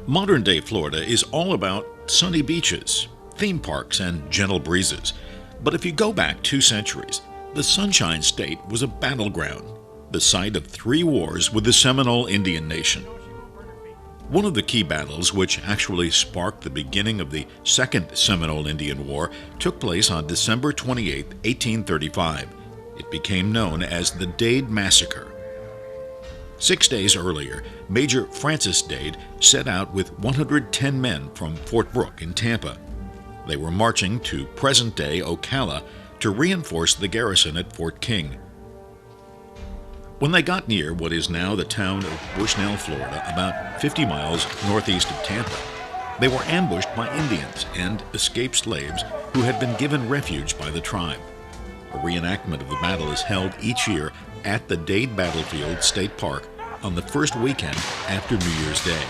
Modern-day Florida is all about sunny beaches, theme parks, and gentle breezes. But if you go back 2 centuries, the Sunshine State was a battleground, the site of 3 wars with the Seminole Indian Nation. One of the key battles, which actually sparked the beginning of the Second Seminole Indian War, took place on December 28, 1835. It became known as the Dade Massacre. 6 days earlier, Major Francis Dade set out with 110 men from Fort Brooke in Tampa. They were marching to present-day Ocala to reinforce the garrison at Fort King. When they got near what is now the town of Bushnell, Florida, about 50 miles northeast of Tampa, they were ambushed by Indians and escaped slaves who had been given refuge by the tribe. A reenactment of the battle is held each year at the Dade Battlefield State Park on the first weekend after New Year's Day.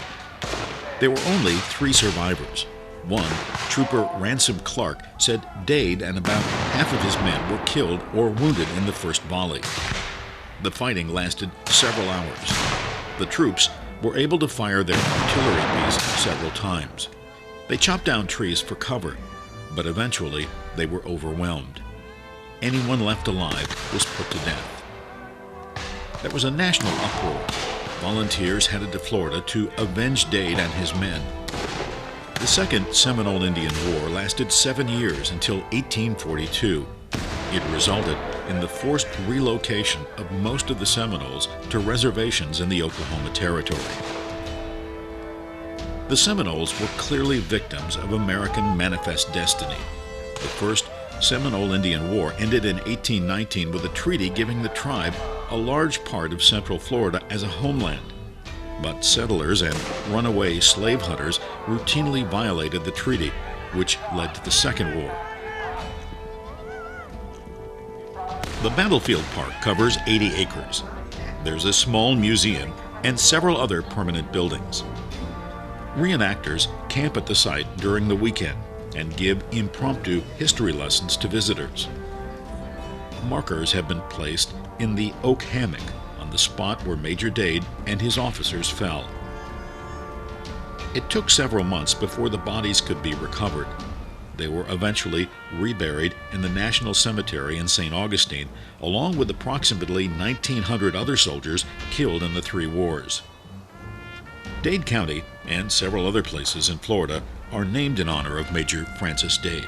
There were only 3 survivors. One, Trooper Ransom Clark, said Dade and about half of his men were killed or wounded in the first volley. The fighting lasted several hours. The troops were able to fire their artillery piece several times. They chopped down trees for cover, but eventually they were overwhelmed. Anyone left alive was put to death. There was a national uproar. Volunteers headed to Florida to avenge Dade and his men. The Second Seminole Indian War lasted 7 years until 1842. It resulted in the forced relocation of most of the Seminoles to reservations in the Oklahoma Territory. The Seminoles were clearly victims of American manifest destiny. The First Seminole Indian War ended in 1819 with a treaty giving the tribe a large part of central Florida as a homeland. But settlers and runaway slave hunters routinely violated the treaty, which led to the Second War. The battlefield park covers 80 acres. There's a small museum and several other permanent buildings. Reenactors camp at the site during the weekend and give impromptu history lessons to visitors. Markers have been placed in the oak hammock on the spot where Major Dade and his officers fell. It took several months before the bodies could be recovered. They were eventually reburied in the National Cemetery in St. Augustine, along with approximately 1,900 other soldiers killed in the 3 wars. Dade County and several other places in Florida are named in honor of Major Francis Dade.